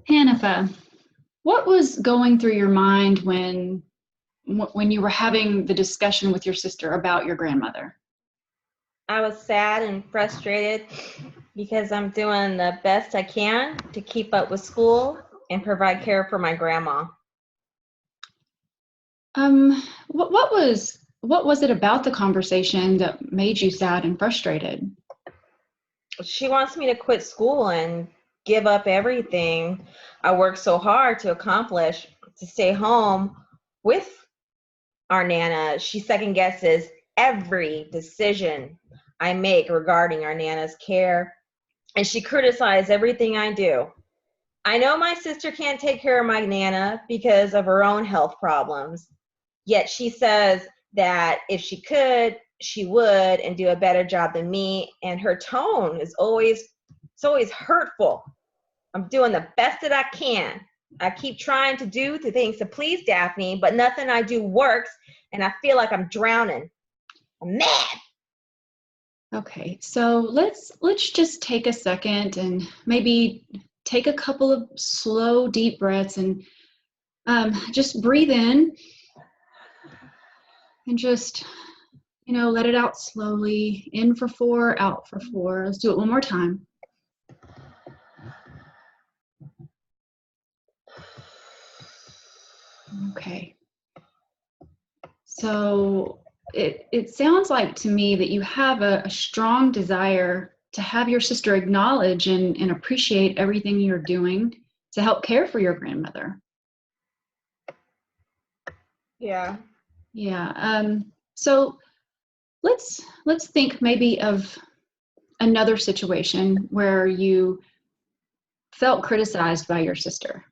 Hanifa, what was going through your mind when you were having the discussion with your sister about your grandmother? I was sad and frustrated because I'm doing the best I can to keep up with school and provide care for my grandma. What was it about the conversation that made you sad and frustrated? She wants me to quit school and give up everything I worked so hard to accomplish to stay home with our Nana. She second guesses every decision I make regarding our Nana's care, and she criticizes everything I do. I know my sister can't take care of my Nana because of her own health problems, yet she says that if she could, she would and do a better job than me, and her tone is always hurtful. I'm doing the best that I can. I keep trying to do the things to please Daphne, but nothing I do works, and I feel like I'm drowning. I'm mad. Okay, so let's just take a second and maybe take a couple of slow, deep breaths and just breathe in and just let it out slowly. In for 4, out for 4. Let's do it one more time. Okay. So it sounds like to me that you have a strong desire to have your sister acknowledge and appreciate everything you're doing to help care for your grandmother. Yeah. Yeah. So let's think maybe of another situation where you felt criticized by your sister.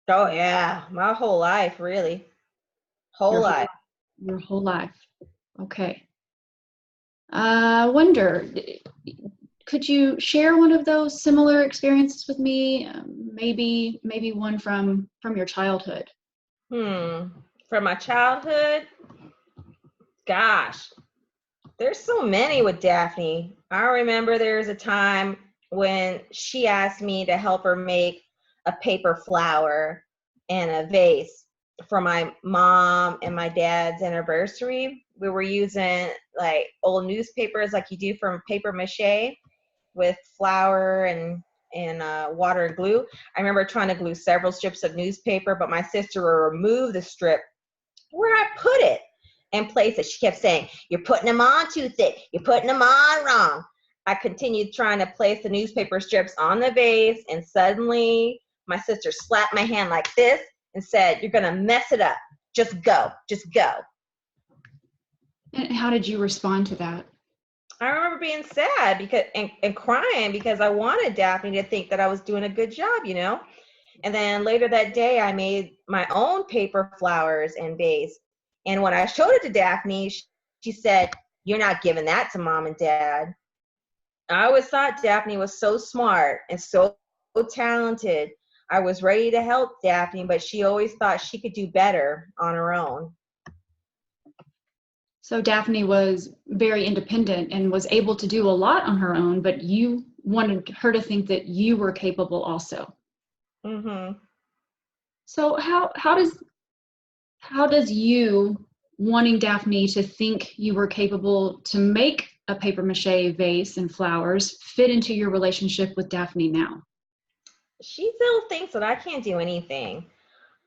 Oh, yeah. My whole life, really. Whole life. Your whole life. Okay. I wonder, could you share one of those similar experiences with me? Maybe one from your childhood. From my childhood, gosh, there's so many with Daphne. I remember there was a time when she asked me to help her make a paper flower and a vase for my mom and my dad's anniversary. We were using like old newspapers like you do from paper mache with flour and water and glue. I remember trying to glue several strips of newspaper, but my sister would remove the strip where I put it and place it. She kept saying, "You're putting them on too thick. You're putting them on wrong." I continued trying to place the newspaper strips on the vase, and suddenly my sister slapped my hand like this and said, "You're going to mess it up. Just go. Just go." And how did you respond to that? I remember being sad because and crying because I wanted Daphne to think that I was doing a good job, And then later that day, I made my own paper flowers and vase. And when I showed it to Daphne, she said, "You're not giving that to mom and dad." I always thought Daphne was so smart and so talented. I was ready to help Daphne, but she always thought she could do better on her own. So Daphne was very independent and was able to do a lot on her own, but you wanted her to think that you were capable also. Mm-hmm. So how does you wanting Daphne to think you were capable to make a paper mache vase and flowers fit into your relationship with Daphne now? She still thinks that I can't do anything.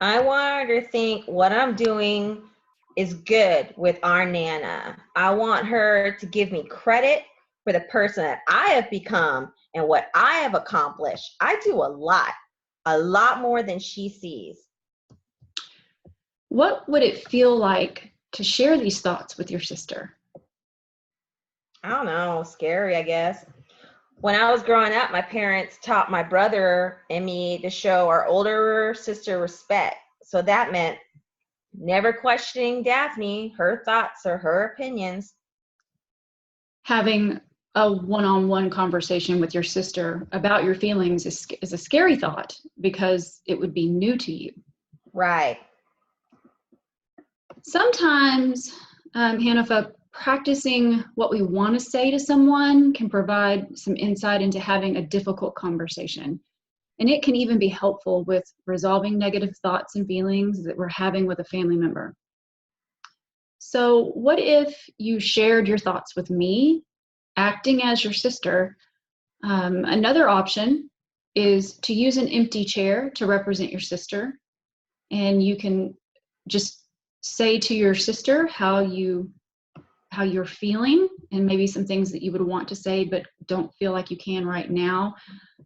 I want her to think what I'm doing is good with our Nana. I want her to give me credit for the person that I have become and what I have accomplished. I do a lot more than she sees. What would it feel like to share these thoughts with your sister? I don't know, scary, I guess. When I was growing up, my parents taught my brother and me to show our older sister respect. So that meant never questioning Daphne, her thoughts or her opinions. Having a one-on-one conversation with your sister about your feelings is a scary thought because it would be new to you. Right. Sometimes, Hanifa, practicing what we want to say to someone can provide some insight into having a difficult conversation. And it can even be helpful with resolving negative thoughts and feelings that we're having with a family member. So what if you shared your thoughts with me, acting as your sister? Another option is to use an empty chair to represent your sister. And you can just say to your sister how you're feeling, and maybe some things that you would want to say but don't feel like you can right now.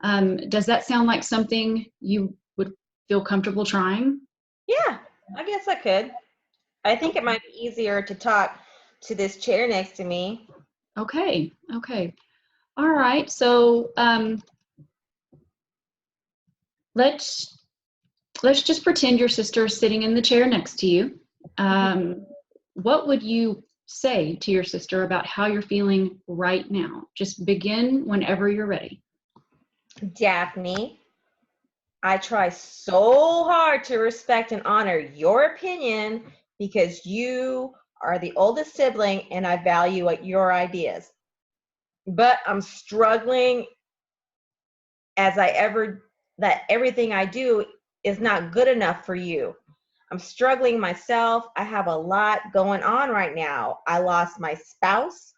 Does that sound like something you would feel comfortable trying? Yeah, I guess I could. I think it might be easier to talk to this chair next to me. Okay. All right. So let's just pretend your sister is sitting in the chair next to you. What would you say to your sister about how you're feeling right now? Just begin whenever you're ready. Daphne, I try so hard to respect and honor your opinion because you are the oldest sibling and I value your ideas. But I'm struggling that everything I do is not good enough for you. I'm struggling myself. I have a lot going on right now. I lost my spouse.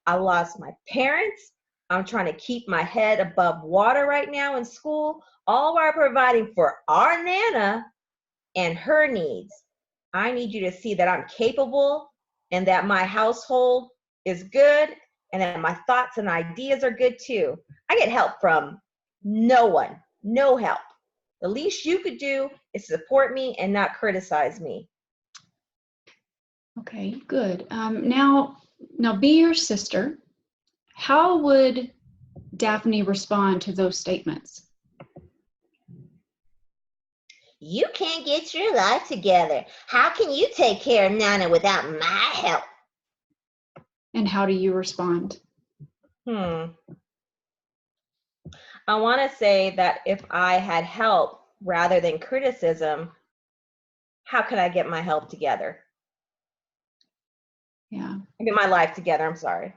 I lost my parents. I'm trying to keep my head above water right now in school, all while providing for our Nana and her needs. I need you to see that I'm capable and that my household is good and that my thoughts and ideas are good too. I get help from no one, no help. The least you could do is support me and not criticize me. Okay, good. Now be your sister. How would Daphne respond to those statements? You can't get your life together. How can you take care of Nana without my help? And how do you respond? I want to say that if I had help rather than criticism, how can I get my help together? Yeah. Get my life together, I'm sorry.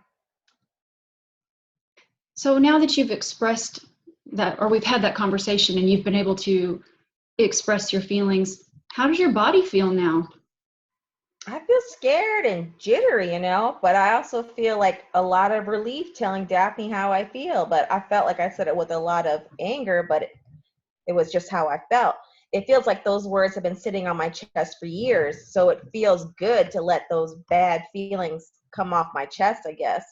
So now that you've expressed that, or we've had that conversation and you've been able to express your feelings, how does your body feel now? I feel scared and jittery, but I also feel like a lot of relief telling Daphne how I feel. But I felt like I said it with a lot of anger, but it was just how I felt. It feels like those words have been sitting on my chest for years. So it feels good to let those bad feelings come off my chest, I guess.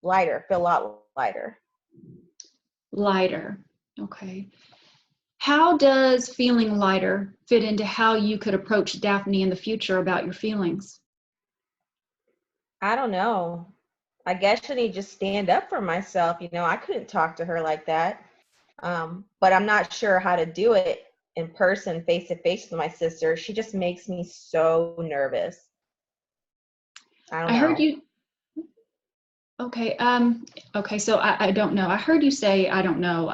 Lighter, feel a lot lighter. Lighter. Okay. How does feeling lighter fit into how you could approach Daphne in the future about your feelings? I don't know. I guess I need to just stand up for myself. I couldn't talk to her like that. But I'm not sure how to do it in person, face to face with my sister. She just makes me so nervous. I don't I heard know. you. Okay. Okay. So I don't know. I heard you say, I don't know.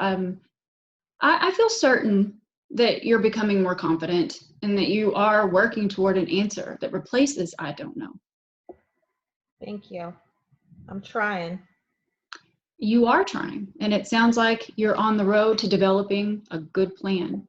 I feel certain that you're becoming more confident and that you are working toward an answer that replaces I don't know. Thank you. I'm trying. You are trying, and it sounds like you're on the road to developing a good plan.